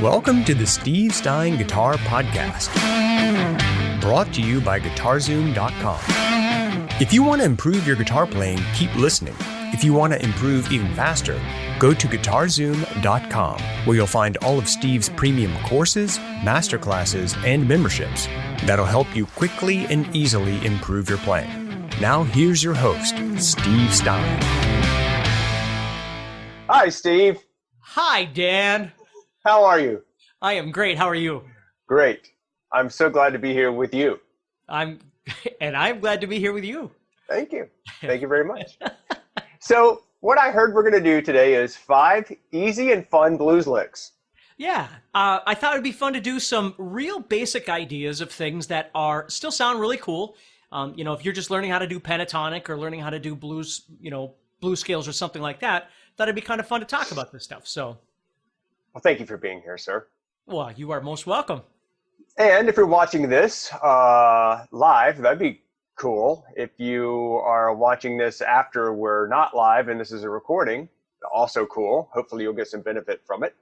Welcome to the Steve Stein Guitar Podcast, brought to you by GuitarZoom.com. If you want to improve your guitar playing, keep listening. If you want to improve even faster, go to GuitarZoom.com, where you'll find all of Steve's premium courses, masterclasses, and memberships that'll help you quickly and easily improve your playing. Now here's your host, Steve Stein. Hi, Steve. Hi, Dan. How are you? I am great. How are you? Great. I'm so glad to be here with you. I'm glad to be here with you. Thank you. Thank you very much. So what I heard we're going to do today is 5 easy and fun blues licks. Yeah. I thought it'd be fun to do some real basic ideas of things that still sound really cool. If you're just learning how to do pentatonic or learning how to do blues, blues scales or something like that, thought it'd be kind of fun to talk about this stuff. So. Well, thank you for being here, sir. Well, you are most welcome. And if you're watching this live, that'd be cool. If you are watching this after we're not live and this is a recording, also cool. Hopefully you'll get some benefit from it.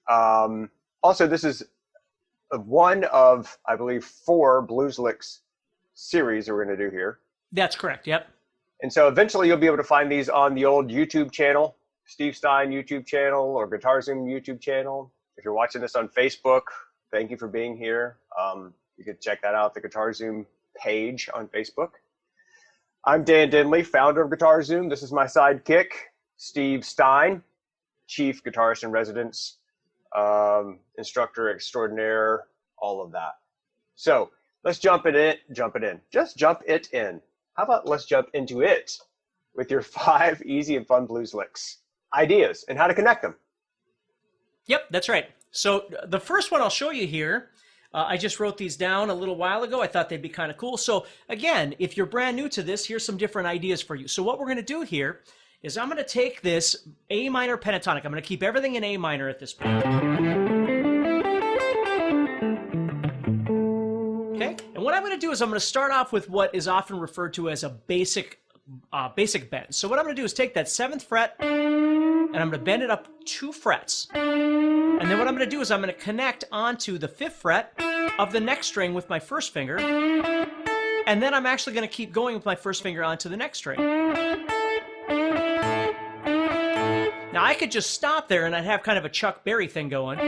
Also, this is one of, I believe, 4 Blues Licks series that we're going to do here. That's correct, yep. And so eventually you'll be able to find these on the old YouTube channel, Steve Stein YouTube channel or GuitarZoom YouTube channel. If you're watching this on Facebook, thank you for being here. You can check that out, the GuitarZoom page on Facebook. I'm Dan Denley, founder of GuitarZoom. This is my sidekick, Steve Stein, chief guitarist in residence, instructor extraordinaire, all of that. So let's jump it in. Just jump it in. How about let's jump into it with your 5 easy and fun blues licks, ideas, and how to connect them. Yep, that's right. So the first one I'll show you here, I just wrote these down a little while ago. I thought they'd be kind of cool. So again, if you're brand new to this, here's some different ideas for you. So what we're going to do here is I'm going to take this A minor pentatonic. I'm going to keep everything in A minor at this point. Okay, and what I'm going to do is I'm going to start off with what is often referred to as a basic bend. So what I'm going to do is take that 7th fret and I'm going to bend it up 2 frets. And then what I'm going to do is I'm going to connect onto the 5th fret of the next string with my first finger. And then I'm actually going to keep going with my first finger onto the next string. Now I could just stop there and I'd have kind of a Chuck Berry thing going.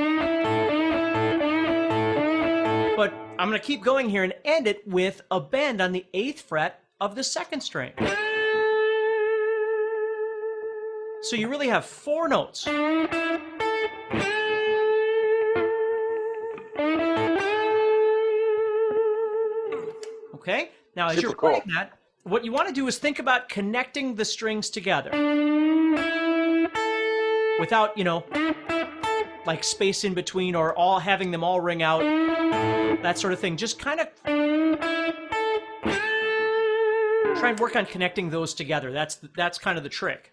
But I'm going to keep going here and end it with a bend on the 8th fret of the 2nd string. So you really have 4 notes. Okay? Now, as you're playing that, what you want to do is think about connecting the strings together. Without, like space in between or having them all ring out, that sort of thing. Just kind of try and work on connecting those together. That's kind of the trick.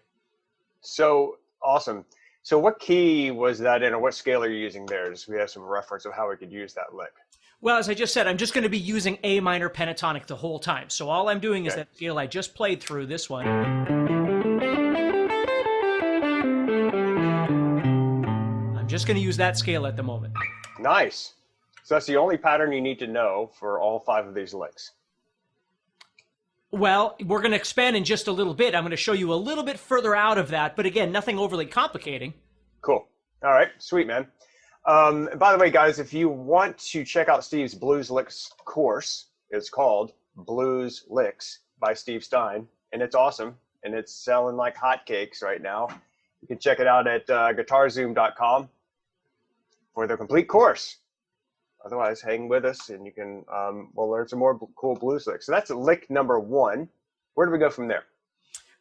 So awesome. So what key was that in, or what scale are you using there? Just so we have some reference of how we could use that lick. Well, as I just said, I'm just going to be using A minor pentatonic the whole time. So all I'm doing is that scale I just played through, this one. I'm just going to use that scale at the moment. Nice. So that's the only pattern you need to know for all 5 of these licks. Well, we're going to expand in just a little bit. I'm going to show you a little bit further out of that, but again, nothing overly complicating. Cool. All right. Sweet, man. By the way, guys, if you want to check out Steve's Blues Licks course, it's called Blues Licks by Steve Stein, and it's awesome, and it's selling like hotcakes right now. You can check it out at GuitarZoom.com for the complete course. Otherwise, hang with us, and you can we'll learn some more cool blues licks. So that's lick number 1. Where do we go from there?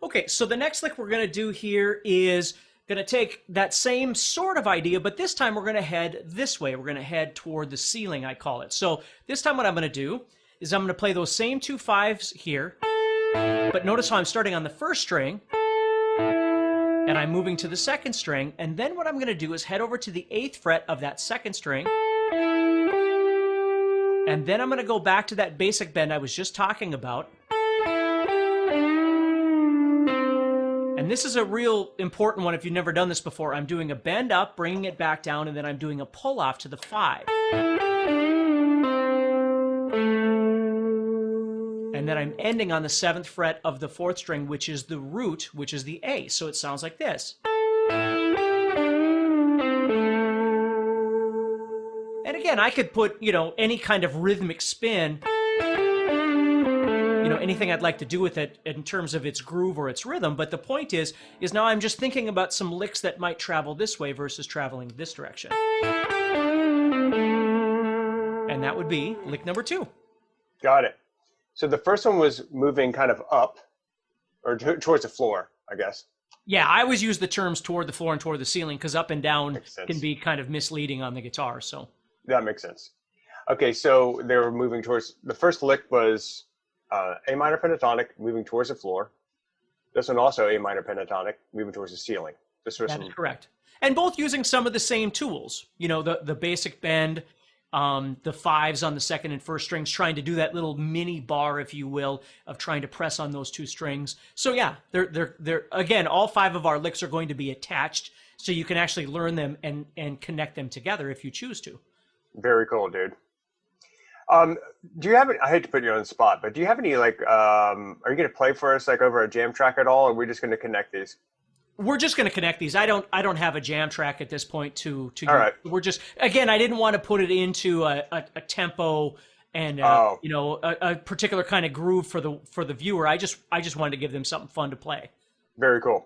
Okay, so the next lick we're going to do here is going to take that same sort of idea, but this time we're going to head this way. We're going to head toward the ceiling, I call it. So this time what I'm going to do is I'm going to play those same 2 5s here, but notice how I'm starting on the 1st string, and I'm moving to the 2nd string, and then what I'm going to do is head over to the 8th fret of that 2nd string, and then I'm going to go back to that basic bend I was just talking about, and And this is a real important one if you've never done this before. I'm doing a bend up, bringing it back down, and then I'm doing a pull off to the 5. And then I'm ending on the 7th fret of the 4th string, which is the root, which is the A. So it sounds like this. And again, I could put, any kind of rhythmic spin, anything I'd like to do with it in terms of its groove or its rhythm. But the point is now I'm just thinking about some licks that might travel this way versus traveling this direction. And that would be lick number 2. Got it. So the first one was moving kind of up, or towards the floor, I guess. Yeah, I always use the terms toward the floor and toward the ceiling because up and down can be kind of misleading on the guitar. So that makes sense. Okay, so they were moving towards, the first lick was A minor pentatonic, moving towards the floor. This one also A minor pentatonic, moving towards the ceiling. That is correct. And both using some of the same tools. The basic bend, the 5s on the 2nd and 1st strings, trying to do that little mini bar, if you will, of trying to press on those 2 strings. So yeah, they're again, all 5 of our licks are going to be attached, so you can actually learn them and connect them together if you choose to. Very cool, dude. Do you have any, I hate to put you on the spot, but do you have any, are you going to play for us, over a jam track at all, or are we just going to connect these? We're just going to connect these. I don't have a jam track at this point to all right. We're just, again, I didn't want to put it into a tempo and a particular kind of groove for the viewer. I just wanted to give them something fun to play. Very cool.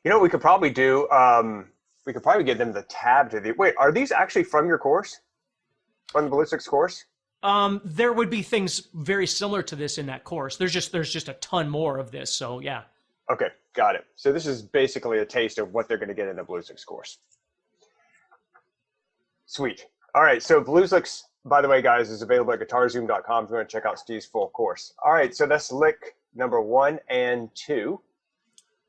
What we could probably do, we could probably give them the tab to the, wait, are these actually from your course? From the ballistics course? There would be things very similar to this in that course. There's just a ton more of this. So yeah. Okay, got it. So this is basically a taste of what they're going to get in the Blueslicks course. Sweet. All right, so Blueslicks, by the way, guys, is available at GuitarZoom.com if you want to check out Steve's full course. All right, so that's lick number 1 and 2.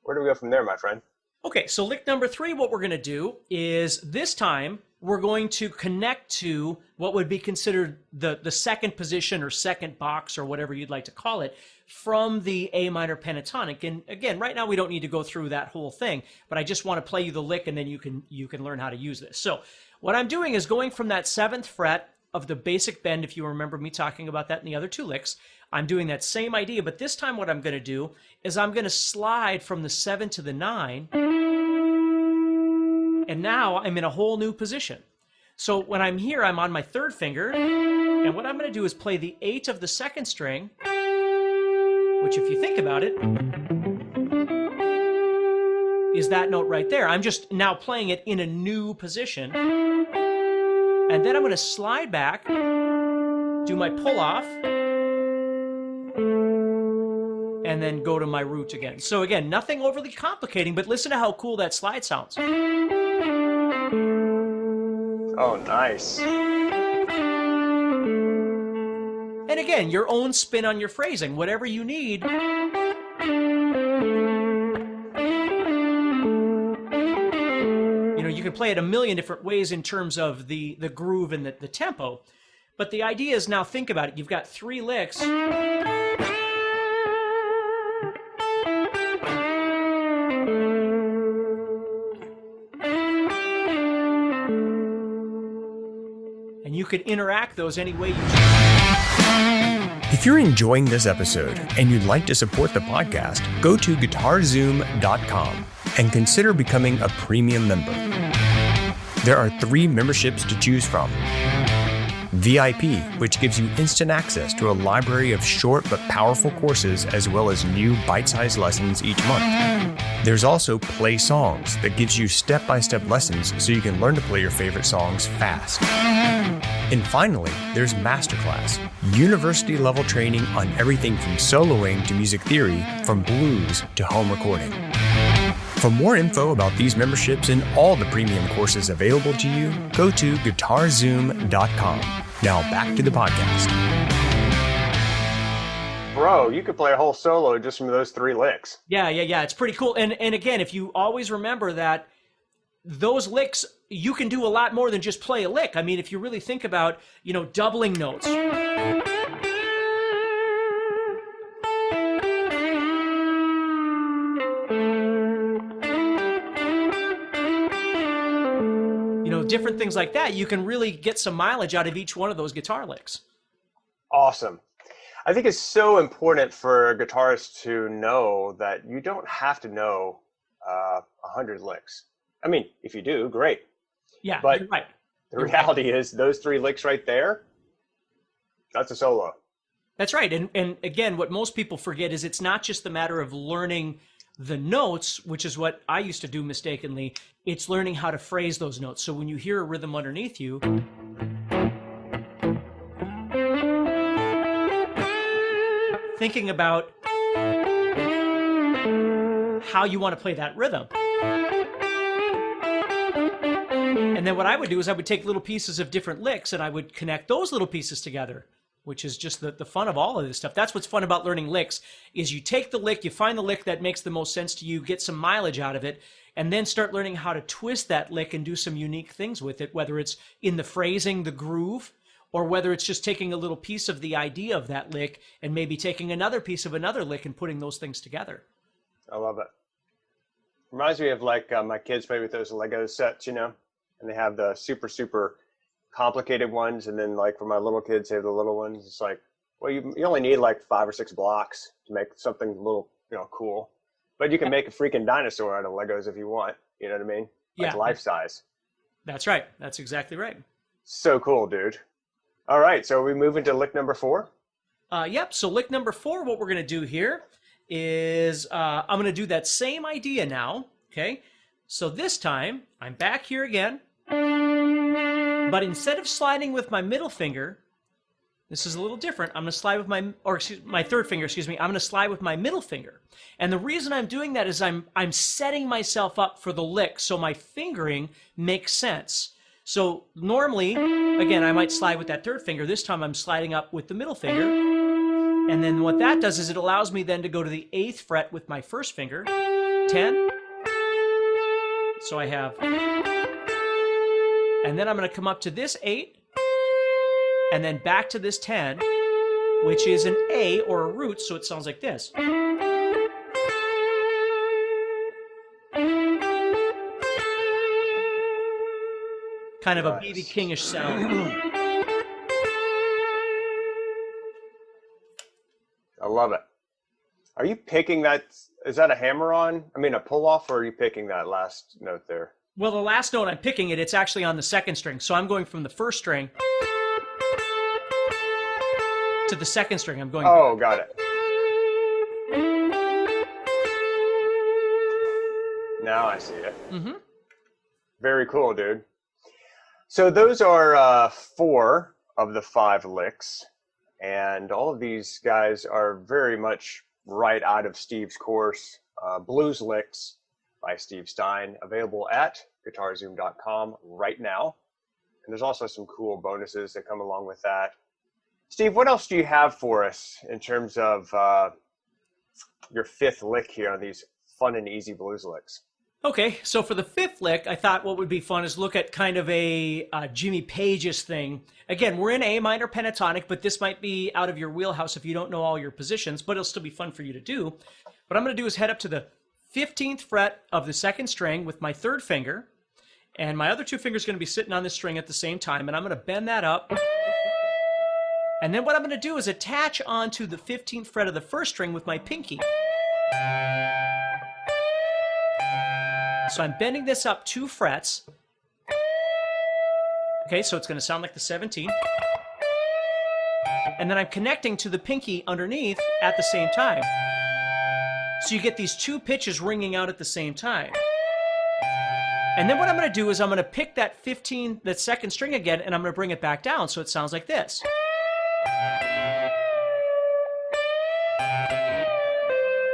Where do we go from there, my friend? Okay, so lick number 3, what we're going to do is this time we're going to connect to what would be considered the second position or second box or whatever you'd like to call it from the A minor pentatonic. And again, right now we don't need to go through that whole thing, but I just want to play you the lick and then you can learn how to use this. So what I'm doing is going from that 7th fret of the basic bend, if you remember me talking about that in the other 2 licks, I'm doing that same idea, but this time what I'm going to do is I'm going to slide from the 7 to the 9, and now I'm in a whole new position. So when I'm here, I'm on my 3rd finger, and what I'm going to do is play the 8 of the 2nd string, which if you think about it, is that note right there. I'm just now playing it in a new position, and then I'm going to slide back, do my pull-off, and then go to my root again. So again, nothing overly complicating, but listen to how cool that slide sounds. Oh, nice. And again, your own spin on your phrasing, whatever you need. You can play it a million different ways in terms of the groove and the tempo. But the idea is, now think about it. You've got 3 licks. And you can interact those any way you choose. If you're enjoying this episode and you'd like to support the podcast, go to GuitarZoom.com and consider becoming a premium member. There are 3 memberships to choose from. VIP, which gives you instant access to a library of short but powerful courses as well as new bite-sized lessons each month. There's also Play Songs that gives you step-by-step lessons so you can learn to play your favorite songs fast. And finally, there's Masterclass, university-level training on everything from soloing to music theory, from blues to home recording. For more info about these memberships and all the premium courses available to you, go to GuitarZoom.com. Now back to the podcast. Bro, you could play a whole solo just from those 3 licks. Yeah. It's pretty cool. And again, if you always remember that those licks, you can do a lot more than just play a lick. I mean, if you really think about, doubling notes. different things like that, you can really get some mileage out of each one of those guitar licks. Awesome. I think it's so important for guitarists to know that you don't have to know 100 licks. I mean, if you do, great. Yeah, but you're right. The reality is those 3 licks right there, that's a solo. That's right. And again, what most people forget is it's not just the matter of learning the notes, which is what I used to do mistakenly. It's learning how to phrase those notes. So when you hear a rhythm underneath you, thinking about how you want to play that rhythm. And then what I would do is I would take little pieces of different licks and I would connect those little pieces together, which is just the fun of all of this stuff. That's what's fun about learning licks, is you take the lick, you find the lick that makes the most sense to you, get some mileage out of it, and then start learning how to twist that lick and do some unique things with it, whether it's in the phrasing, the groove, or whether it's just taking a little piece of the idea of that lick and maybe taking another piece of another lick and putting those things together. I love it. Reminds me of like my kids play with those Lego sets, and they have the super, super complicated ones. And then like for my little kids, they have the little ones. It's like, well, you only need like 5 or 6 blocks to make something a little, cool. But you can make a freaking dinosaur out of Legos if you want. You know what I mean? Like life size. That's right. That's exactly right. So cool, dude. All right. So we move into lick number 4? Yep. So lick number 4, what we're going to do here is I'm going to do that same idea now. Okay. So this time I'm back here again, but instead of sliding with my middle finger, this is a little different. I'm going to slide with my third finger, I'm going to slide with my middle finger. And the reason I'm doing that is I'm setting myself up for the lick so my fingering makes sense. So normally, again, I might slide with that third finger. This time I'm sliding up with the middle finger. And then what that does is it allows me then to go to the 8th fret with my first finger, 10. So I have, and then I'm going to come up to this 8, and then back to this 10, which is an A or a root, so it sounds like this. Kind of a B.B. Kingish sound. I love it. Are you picking that? Is that a hammer-on? I mean, a pull-off, or are you picking that last note there? Well, the last note I'm picking it's actually on the 2nd string. So I'm going from the 1st string to the 2nd string. I'm going. Oh, got it. Now I see it. Mm-hmm. Very cool, dude. So those are 4 of the 5 licks. And all of these guys are very much right out of Steve's course, Blues Licks by Steve Stein, available at GuitarZoom.com right now. And there's also some cool bonuses that come along with that. Steve, what else do you have for us in terms of your 5th lick here on these fun and easy blues licks? Okay, so for the 5th lick, I thought what would be fun is look at kind of a Jimmy Page's thing. Again, we're in A minor pentatonic, but this might be out of your wheelhouse if you don't know all your positions, but it'll still be fun for you to do. What I'm going to do is head up to the 15th fret of the 2nd string with my 3rd finger, and my other 2 fingers are going to be sitting on this string at the same time, and I'm going to bend that up. And then what I'm going to do is attach onto the 15th fret of the 1st string with my pinky. So I'm bending this up 2 frets. Okay, so it's going to sound like the 17. And then I'm connecting to the pinky underneath at the same time. So you get these 2 pitches ringing out at the same time. And then what I'm going to do is I'm going to pick that 2nd string again, and I'm going to bring it back down so it sounds like this.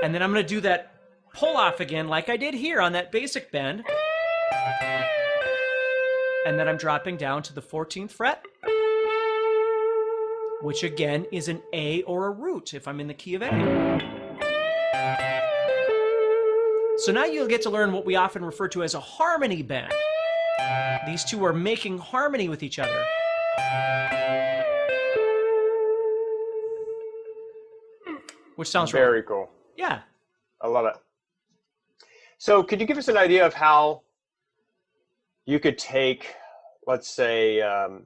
And then I'm going to do that pull off again like I did here on that basic bend. And then I'm dropping down to the 14th fret, which again is an A or a root if I'm in the key of A. So now you'll get to learn what we often refer to as a harmony bend. These two are making harmony with each other. Which sounds very cool. Yeah. I love it. So could you give us an idea of how you could take let's say,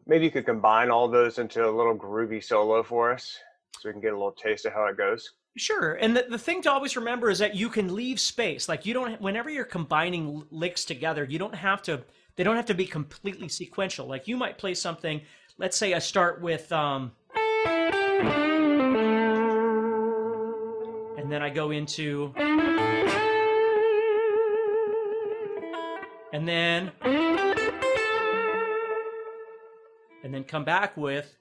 maybe you could combine all those into a little groovy solo for us so we can get a little taste of how it goes. Sure. And the thing to always remember is that you can leave space. Like you don't, whenever you're combining licks together, you don't have to, they don't have to be completely sequential. Like you might play something, let's say I start with, and then I go into, and then come back with,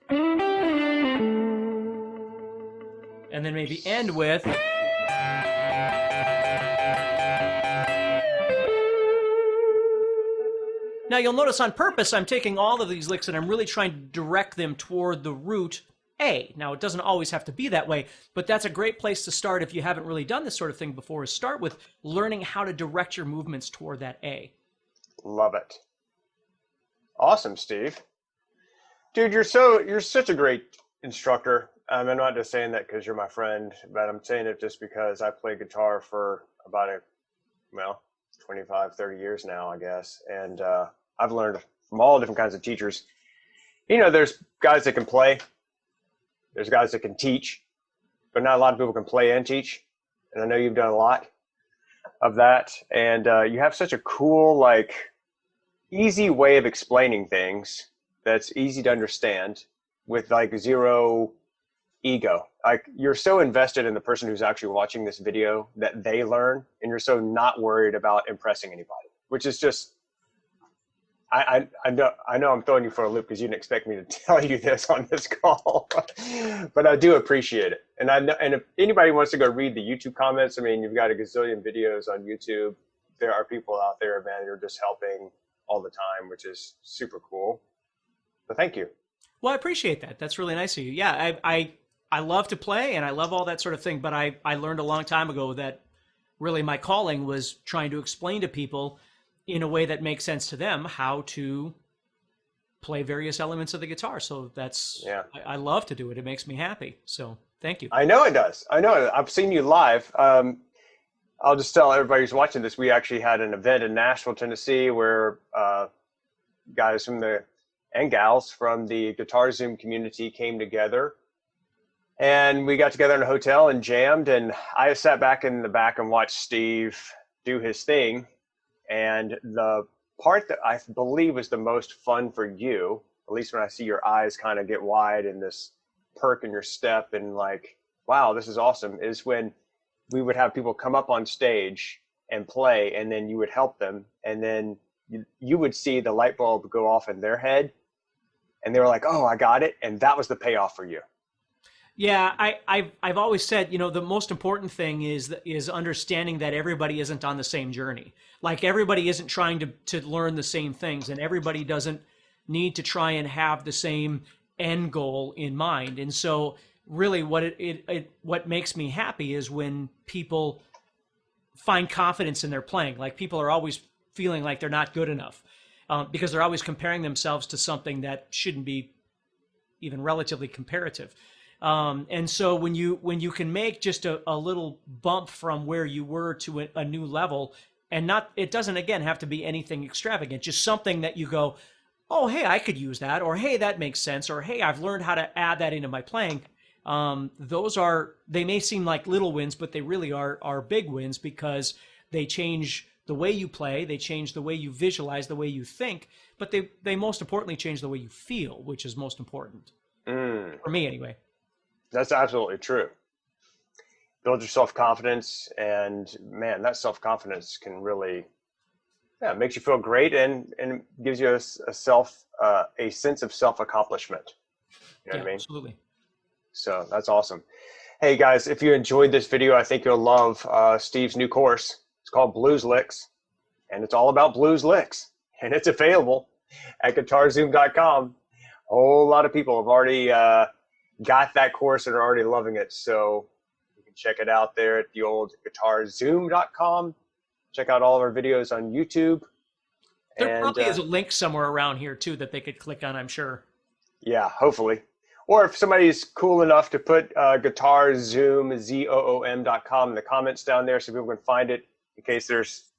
and then maybe end with. Now you'll notice on purpose I'm taking all of these licks and I'm really trying to direct them toward the root A. Now it doesn't always have to be that way, but that's a great place to start if you haven't really done this sort of thing before, is start with learning how to direct your movements toward that A. Love it. Awesome, Steve. Dude, you're such a great instructor. I'm not just saying that because you're my friend, but I'm saying it just because I play guitar for about 25, 30 years now, I guess. And I've learned from all different kinds of teachers. You know, there's guys that can play. There's guys that can teach, but not a lot of people can play and teach. And I know you've done a lot of that. And you have such a cool, like, easy way of explaining things that's easy to understand with like zero ego. Like you're so invested in the person who's actually watching this video that they learn, and you're so not worried about impressing anybody, which is just, I know I'm throwing you for a loop because you didn't expect me to tell you this on this call, but I do appreciate it. And if anybody wants to go read the YouTube comments, I mean, you've got a gazillion videos on YouTube. There are people out there, man, who are just helping all the time, which is super cool. But thank you. Well, I appreciate that. That's really nice of you. Yeah, I love to play and I love all that sort of thing, but I learned a long time ago that really my calling was trying to explain to people in a way that makes sense to them how to play various elements of the guitar. So that's, yeah. I love to do it. It makes me happy. So thank you. I know it does. I know it. I've seen you live. I'll just tell everybody who's watching this, we actually had an event in Nashville, Tennessee, where guys from and gals from the GuitarZoom community came together. And we got together in a hotel and jammed. And I sat back in the back and watched Steve do his thing. And the part that I believe was the most fun for you, at least when I see your eyes kind of get wide and this perk in your step and like, wow, this is awesome, is when we would have people come up on stage and play, and then you would help them. And then you would see the light bulb go off in their head. And they were like, oh, I got it. And that was the payoff for you. Yeah, I've always said, you know, the most important thing is understanding that everybody isn't on the same journey. Like everybody isn't trying to learn the same things, and everybody doesn't need to try and have the same end goal in mind. And so really what makes me happy is when people find confidence in their playing. Like people are always feeling like they're not good enough because they're always comparing themselves to something that shouldn't be even relatively comparative. And so when you can make just a little bump from where you were to a new level, and it doesn't again have to be anything extravagant, just something that you go, oh, hey, I could use that, or hey, that makes sense, or hey, I've learned how to add that into my playing. They may seem like little wins, but they really are big wins because they change the way you play, they change the way you visualize, the way you think, but they most importantly change the way you feel, which is most important. For me anyway. That's absolutely true. Build your self-confidence, and man, that self-confidence can really, it makes you feel great and gives you a sense of self-accomplishment. You know what I mean? Absolutely. So that's awesome. Hey guys, if you enjoyed this video, I think you'll love Steve's new course. It's called Blues Licks, and it's all about blues licks, and it's available at GuitarZoom.com. A whole lot of people have already got that course and are already loving it. So you can check it out there at the old GuitarZoom.com. Check out all of our videos on YouTube. There probably is a link somewhere around here too that they could click on, I'm sure. Yeah, hopefully. Or if somebody's cool enough to put GuitarZoom, ZOOM.com in the comments down there so people can find it in case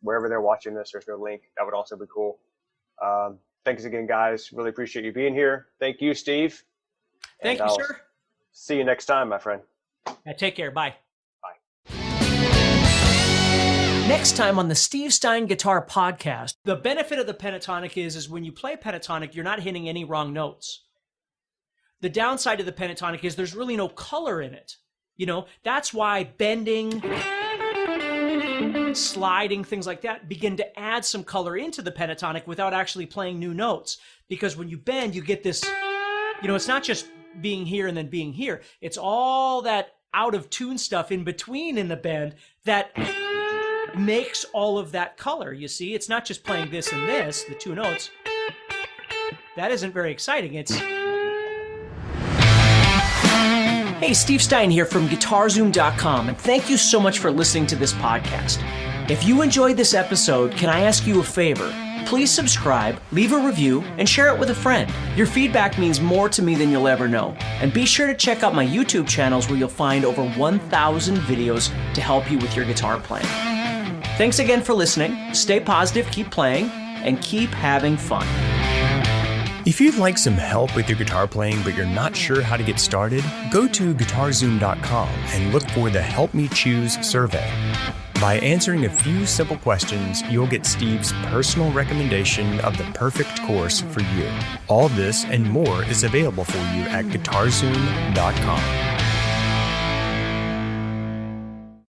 wherever they're watching this, there's no link. That would also be cool. Thanks again, guys. Really appreciate you being here. Thank you, Steve. Thank you, sir. See you next time, my friend. Take care. Bye. Bye. Next time on the Steve Stein Guitar Podcast, the benefit of the pentatonic is when you play pentatonic, you're not hitting any wrong notes. The downside of the pentatonic is there's really no color in it. That's why bending, sliding, things like that begin to add some color into the pentatonic without actually playing new notes. Because when you bend, you get this, it's not just being here and then being here. It's all that out of tune stuff in between in the bend that makes all of that color. You see, it's not just playing this and this, the two notes. That isn't very exciting. Hey, Steve Stein here from GuitarZoom.com, and thank you so much for listening to this podcast. If you enjoyed this episode, can I ask you a favor? Please subscribe, leave a review, and share it with a friend. Your feedback means more to me than you'll ever know. And be sure to check out my YouTube channels where you'll find over 1,000 videos to help you with your guitar playing. Thanks again for listening. Stay positive, keep playing, and keep having fun. If you'd like some help with your guitar playing but you're not sure how to get started, go to GuitarZoom.com and look for the Help Me Choose survey. By answering a few simple questions, you'll get Steve's personal recommendation of the perfect course for you. All this and more is available for you at GuitarZoom.com.